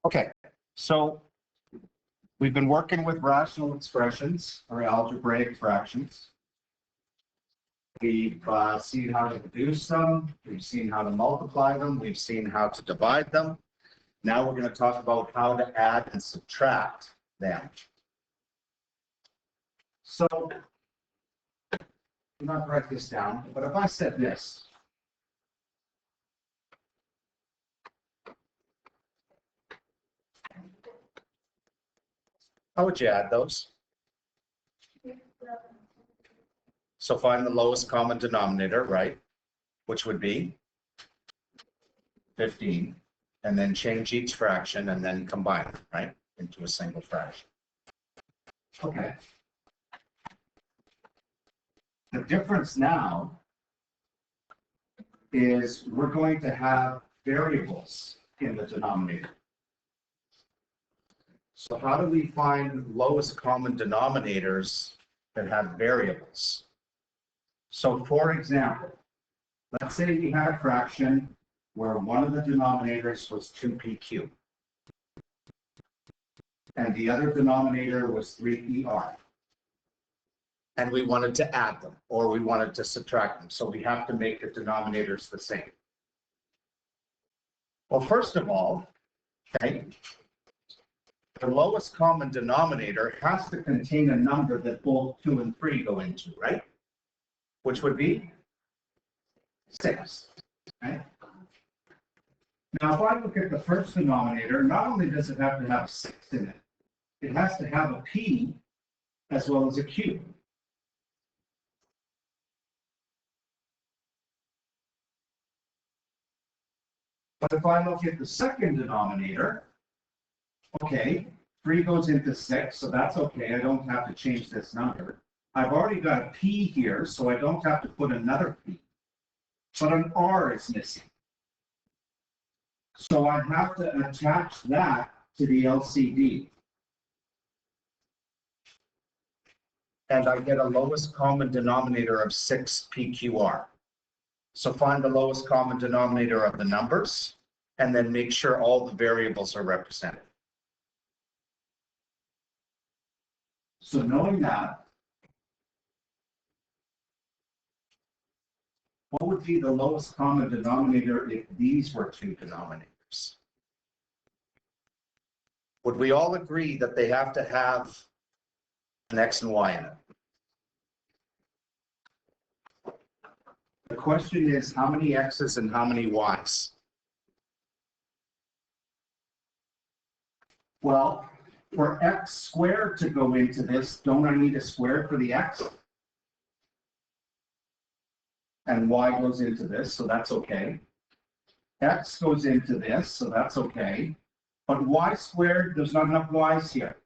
Okay, so we've been working with rational expressions or algebraic fractions. We've seen how to reduce them. We've seen how to multiply them. We've seen how to divide them. Now we're going to talk about how to add and subtract them. So, do not write this down, but if I said this, how would you add those? So find the lowest common denominator, right? Which would be 15, and then change each fraction and then combine it, right, into a single fraction. Okay. The difference now is we're going to have variables in the denominator. So how do we find lowest common denominators that have variables? So for example, let's say we had a fraction where one of the denominators was 2p cubed, and the other denominator was 3er. And we wanted to add them, or we wanted to subtract them. So we have to make the denominators the same. Well, first of all, okay, the lowest common denominator has to contain a number that both 2 and 3 go into, right? Which would be 6, right? Now, if I look at the first denominator, not only does it have to have 6 in it, it has to have a p as well as a q. But if I look at the second denominator, okay, 3 goes into 6, so that's okay. I don't have to change this number. I've already got a p here, so I don't have to put another p. But an r is missing. So I have to attach that to the LCD. And I get a lowest common denominator of 6pqr. So find the lowest common denominator of the numbers, and then make sure all the variables are represented. So knowing that, what would be the lowest common denominator if these were two denominators? Would we all agree that they have to have an x and y in it? The question is, how many x's and how many y's? Well, for x squared to go into this, don't I need a square for the x? And y goes into this, so that's okay. X goes into this, so that's okay. But y squared, there's not enough y's here.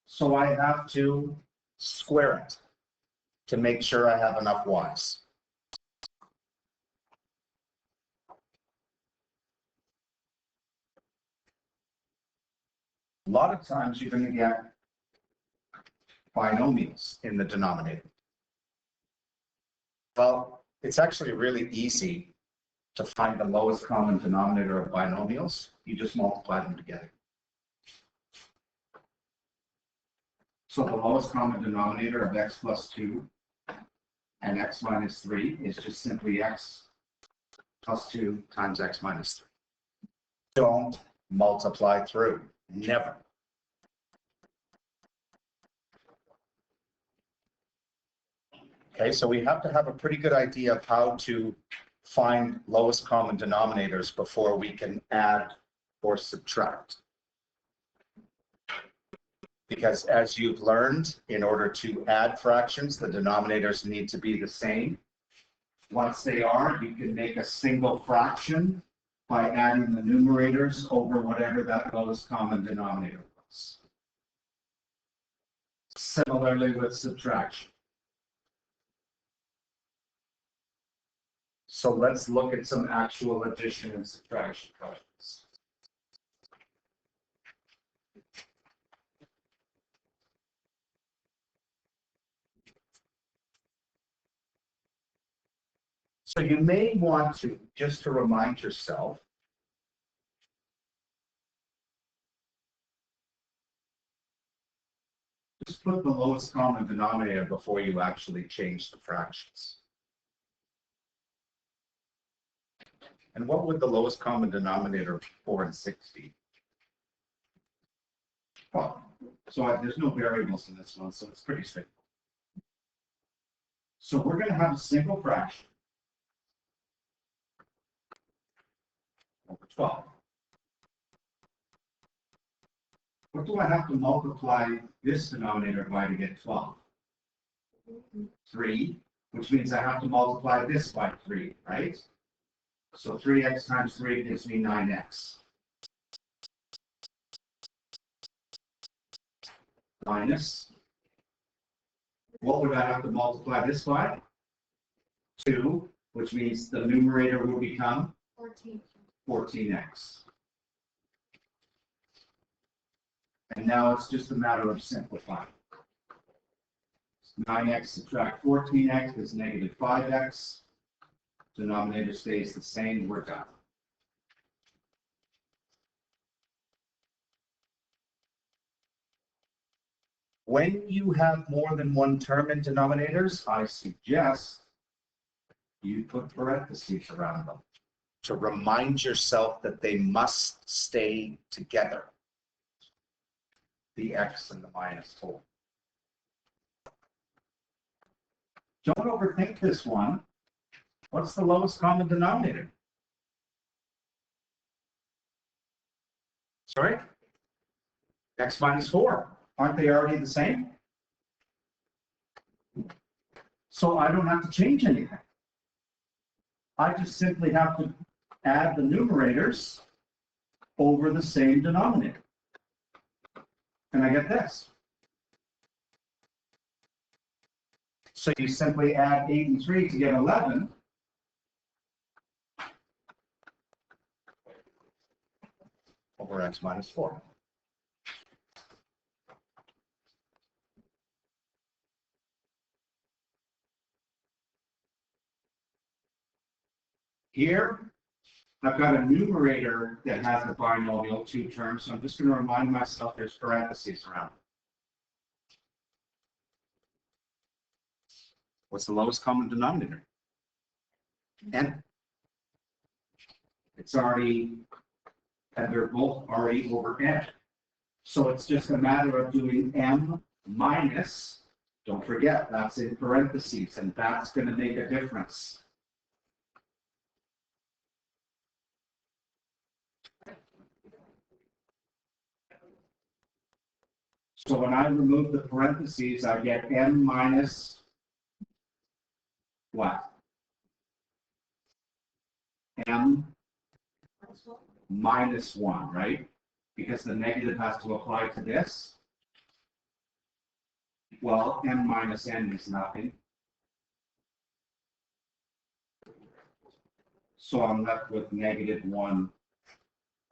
So I have to square it to make sure I have enough y's. A lot of times you're going to get binomials in the denominator. Well, it's actually really easy to find the lowest common denominator of binomials. You just multiply them together. So the lowest common denominator of x plus 2 and x minus 3 is just simply x plus 2 times x minus 3. Don't multiply through. Never. Okay, so we have to have a pretty good idea of how to find lowest common denominators before we can add or subtract. Because as you've learned, in order to add fractions, the denominators need to be the same. Once they are, you can make a single fraction by adding the numerators over whatever that lowest common denominator was. Similarly with subtraction. So let's look at some actual addition and subtraction questions. So you may want to, just to remind yourself, Just put the lowest common denominator before you actually change the fractions. And what would the lowest common denominator of 4 and 6 be? Well, so there's no variables in this one, so it's pretty simple. So we're going to have a single fraction over 12. What do I have to multiply this denominator by to get 12? 3, which means I have to multiply this by 3, right? So 3x times 3 gives me 9x. Minus, what would I have to multiply this by? 2, which means the numerator will become 14x. And now it's just a matter of simplifying. 9x subtract 14x is negative 5x. Denominator stays the same, we're done. When you have more than one term in denominators, I suggest you put parentheses around them to remind yourself that they must stay together. The x and the minus whole. Don't overthink this one. What's the lowest common denominator? Sorry? X minus 4. Aren't they already the same? So I don't have to change anything. I just simply have to add the numerators over the same denominator. And I get this. So you simply add 8 and 3 to get 11. Over x minus 4. Here, I've got a numerator that has a binomial, 2 terms, so I'm just going to remind myself there's parentheses around it. What's the lowest common denominator? N. It's already, and they're both already over N. So it's just a matter of doing M minus, don't forget, that's in parentheses, and that's going to make a difference. So when I remove the parentheses, I get M minus what? M minus 1, right? Because the negative has to apply to this. Well, M minus N is nothing. So I'm left with negative 1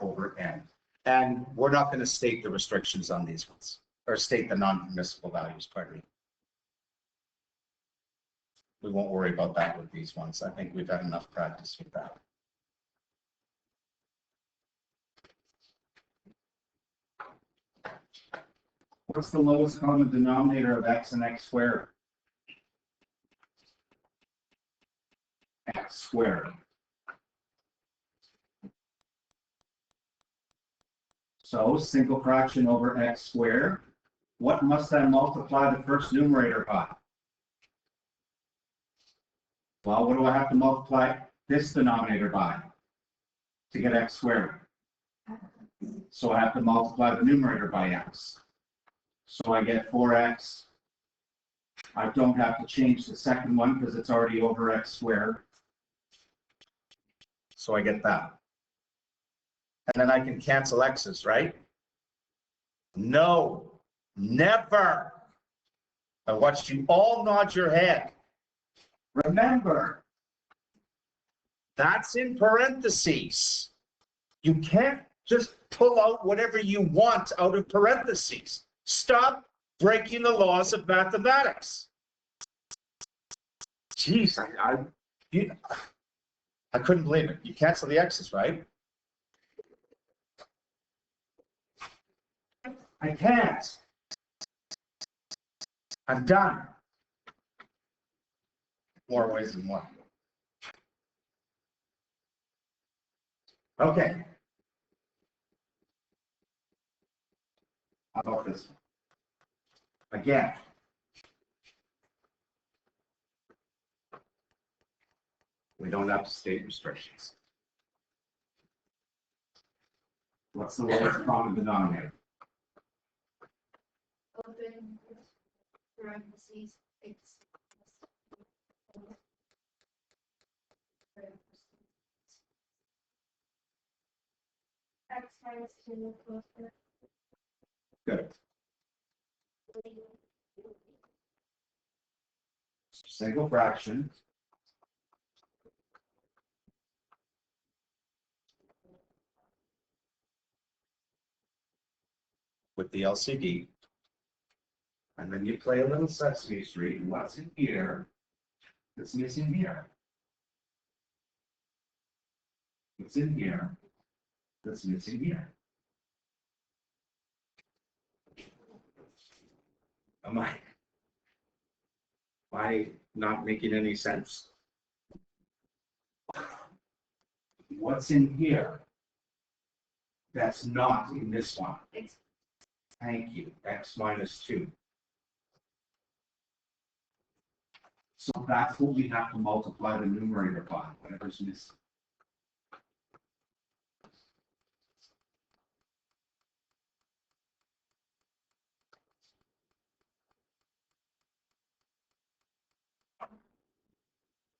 over N. And we're not going to state the restrictions on these ones, or state the non-permissible values, pardon me. We won't worry about that with these ones. I think we've had enough practice with that. What's the lowest common denominator of x and x squared? X squared. So single fraction over x squared. What must I multiply the first numerator by? Well, what do I have to multiply this denominator by to get x squared? So I have to multiply the numerator by x. So I get 4x. I don't have to change the second one because it's already over x squared. So I get that. And then I can cancel x's, right? No, never. I watched you all nod your head. Remember, that's in parentheses. You can't just pull out whatever you want out of parentheses. Stop breaking the laws of mathematics. Jeez, I couldn't believe it. You cancel the x's, right? I can't. I'm done. More ways than one. Okay. How about this one? Again. We don't have state restrictions. What's the lowest common denominator? Open parentheses, X. X minus 2 plus Good. Single fraction. With the LCD. And then you play a little Sesame Street. What's in here that's missing here? What's in here that's missing here? Am I not making any sense? What's in here that's not in this one? X. Thank you. X minus 2. So that's what we have to multiply the numerator by, whatever's missing.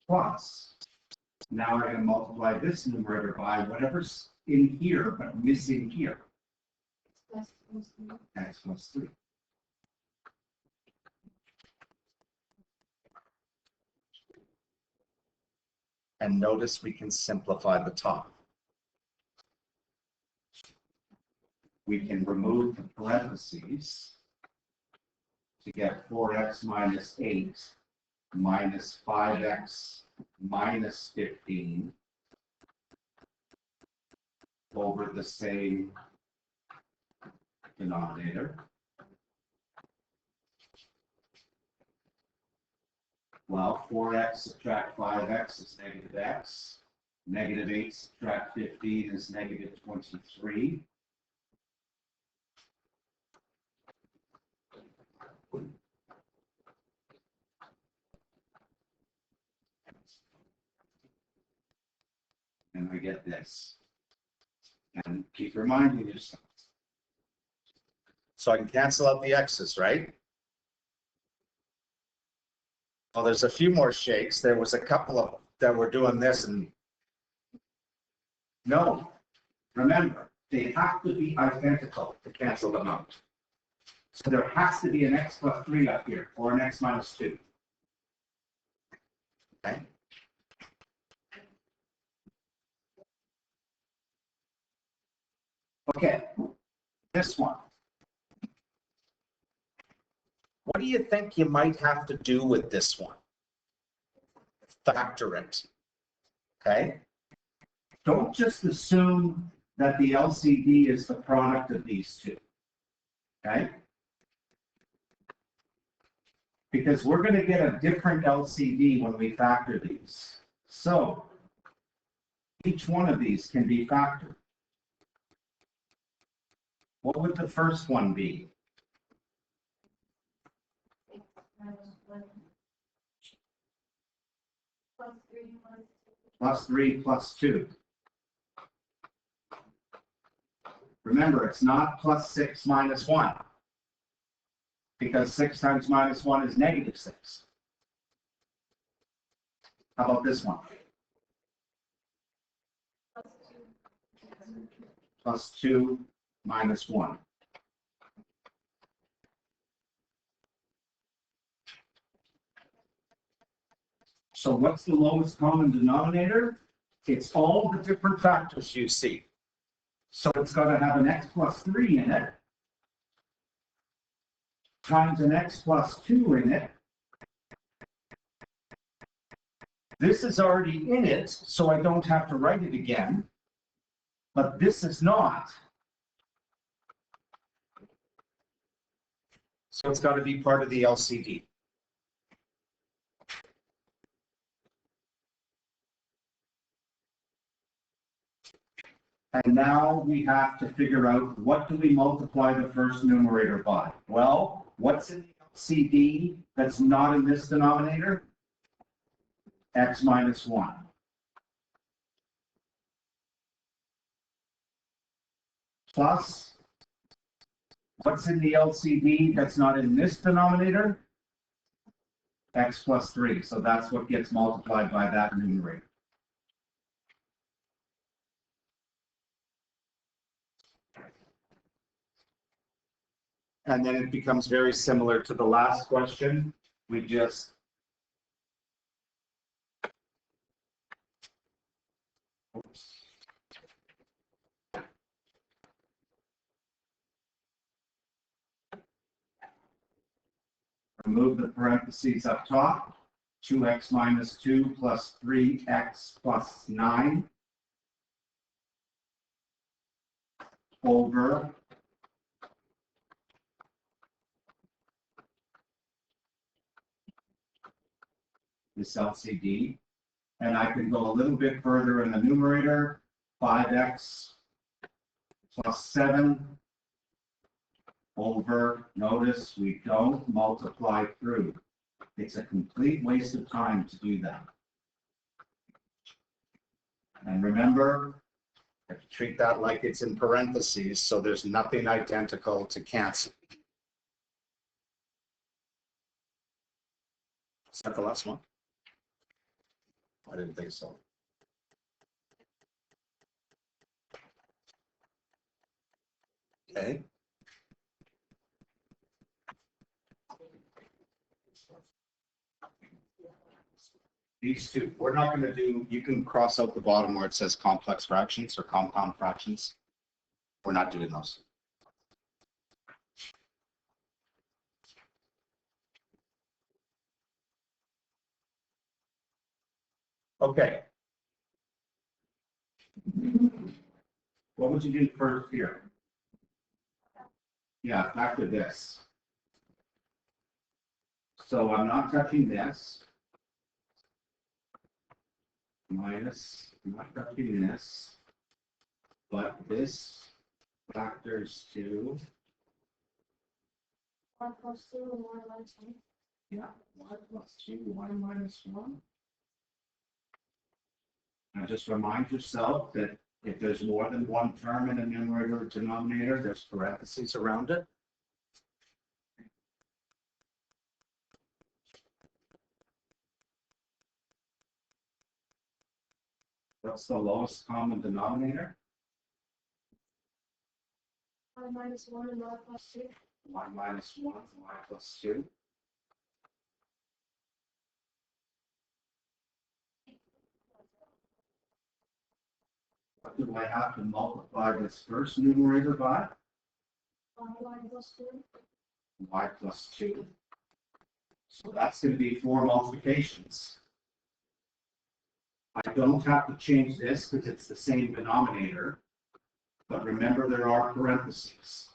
Plus, now I'm going to multiply this numerator by whatever's in here but missing here. X plus 3. And notice we can simplify the top. We can remove the parentheses to get 4x minus 8 minus 5x minus 15 over the same denominator. Well, 4x subtract 5x is negative x. Negative 8 subtract 15 is negative 23. And I get this. And keep reminding yourself. So I can cancel out the x's, right? Well, there's a few more shakes. There was a couple of that were doing this and no, remember, they have to be identical to cancel them out. So there has to be an x plus 3 up here or an x minus 2. Okay. Okay, this one. What do you think you might have to do with this one? Factor it. Okay? Don't just assume that the LCD is the product of these two. Okay? Because we're going to get a different LCD when we factor these. So, each one of these can be factored. What would the first one be? Plus 3 plus 2. Remember, it's not plus 6 minus 1. Because 6 times minus 1 is negative 6. How about this one? Plus 2 minus 1. So what's the lowest common denominator? It's all the different factors you see. So it's got to have an x plus 3 in it, times an x plus 2 in it. This is already in it, so I don't have to write it again. But this is not. So it's got to be part of the LCD. And now we have to figure out, what do we multiply the first numerator by? Well, what's in the LCD that's not in this denominator? X minus 1. Plus, what's in the LCD that's not in this denominator? X plus 3. So that's what gets multiplied by that numerator. And then it becomes very similar to the last question. We just remove the parentheses up top. 2x minus 2 plus 3x plus 9 over this LCD. And I can go a little bit further in the numerator. 5x plus 7 over, notice we don't multiply through. It's a complete waste of time to do that. And remember, I have to treat that like it's in parentheses, so there's nothing identical to cancel. Is that the last one? I didn't think so. Okay. These two, we're not going to do, you can cross out the bottom where it says complex fractions or compound fractions. We're not doing those. Okay. What would you do first here? Yeah, back to this. So I'm not touching this. Minus, I'm not touching this. But this factors to, 1 plus 2 and 1 minus 1. yeah, y plus 2, y minus 1. Now just remind yourself that if there's more than one term in a numerator or denominator, there's parentheses around it. What's the lowest common denominator? Y minus 1 and y plus 2. Y minus 1, y plus 2. What do I have to multiply this first numerator by? Y plus 2. Y plus 2. So that's going to be 4 multiplications. I don't have to change this because it's the same denominator. But remember, there are parentheses.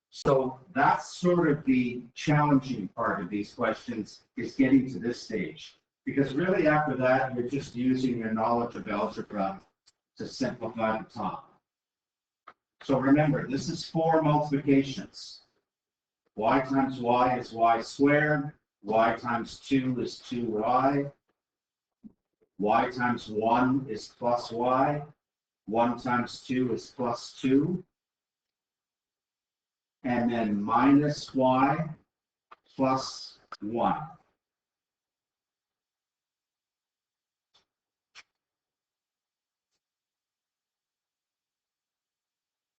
So that's sort of the challenging part of these questions, is getting to this stage. Because really after that, you're just using your knowledge of algebra to simplify the top. So remember, this is 4 multiplications. Y times y is y squared. Y times 2 is 2y. Y times 1 is plus y. 1 times 2 is plus 2. And then minus y plus 1.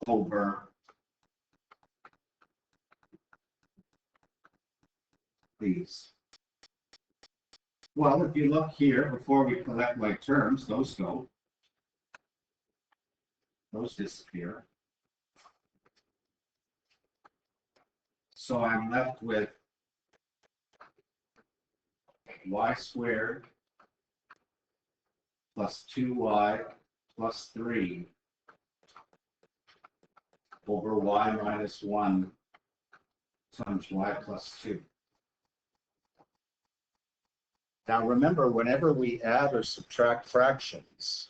Over these. Well, if you look here, before we collect like terms, those go. Those disappear. So I'm left with y squared plus 2y plus 3 over y minus 1 times y plus 2. Now remember, whenever we add or subtract fractions,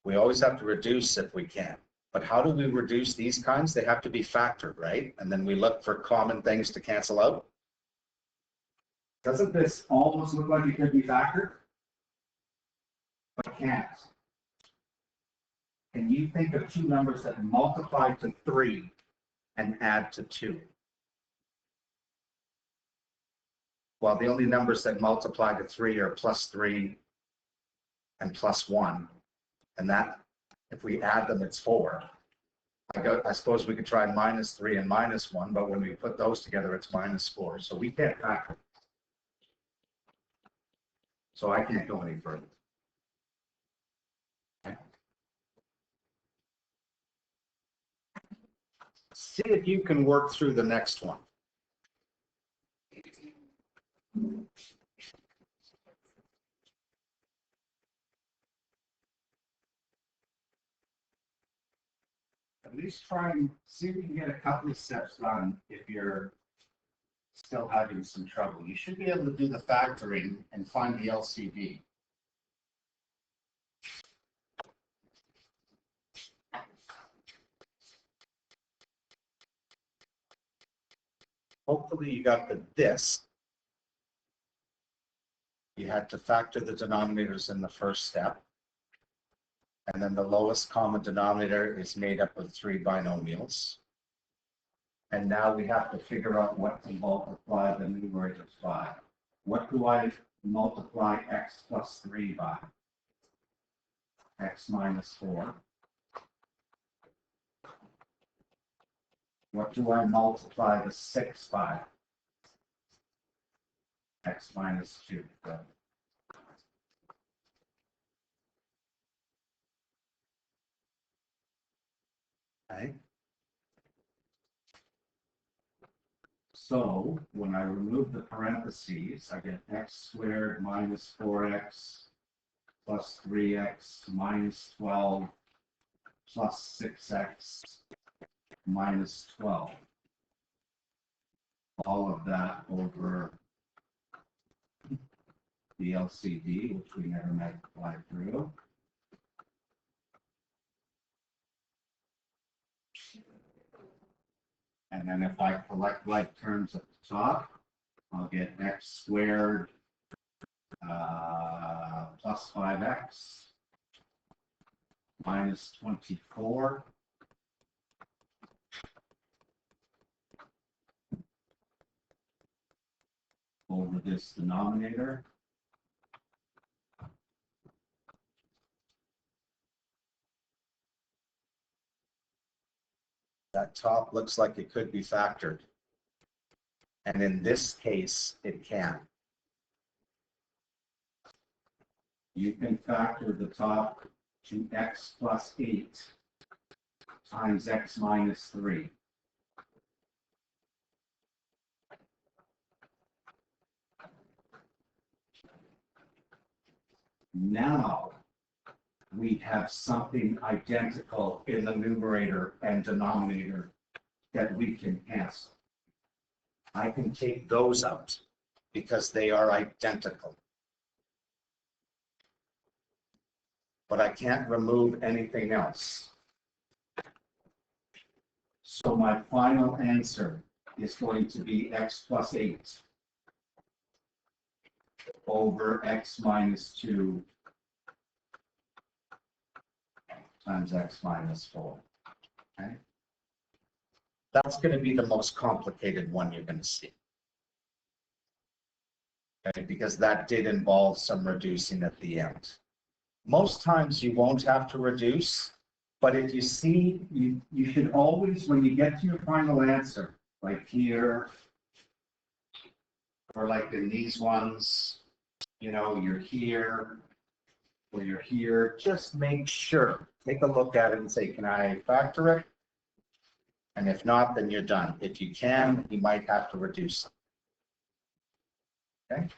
we always have to reduce if we can. But how do we reduce these kinds? They have to be factored, right? And then we look for common things to cancel out. Doesn't this almost look like it could be factored? But it can't. Can you think of two numbers that multiply to 3 and add to 2? Well, the only numbers that multiply to 3 are plus 3 and plus 1. And that, if we add them, it's 4. I suppose we could try minus 3 and minus 1, but when we put those together, it's minus 4. So we can't factor. So I can't go any further. See if you can work through the next one. At least try and see if you can get a couple of steps done if you're still having some trouble. You should be able to do the factoring and find the LCD. Hopefully you got this. You had to factor the denominators in the first step. And then the lowest common denominator is made up of 3 binomials. And now we have to figure out what to multiply the numerators by. What do I multiply x plus 3 by? X minus 4. What do I multiply the 6 by? X minus 2. Good. Okay. So when I remove the parentheses, I get x squared minus 4x plus 3x minus 12 plus 6x minus 12. All of that over the LCD, which we never multiply through. And then if I collect like terms at the top, I'll get x squared plus 5x minus 24 over this denominator. That top looks like it could be factored. And in this case, it can. You can factor the top to x plus 8 times x minus 3. Now we have something identical in the numerator and denominator that we can cancel. I can take those out because they are identical. But I can't remove anything else. So my final answer is going to be x plus 8 over x minus 2 times x minus 4. Okay? That's going to be the most complicated one you're going to see. Okay? Because that did involve some reducing at the end. Most times you won't have to reduce, but if you see, you should always, when you get to your final answer, like here, or like in these ones, you know, you're here, or you're here, just make sure, take a look at it and say, can I factor it? And if not, then you're done. If you can, you might have to reduce. Okay.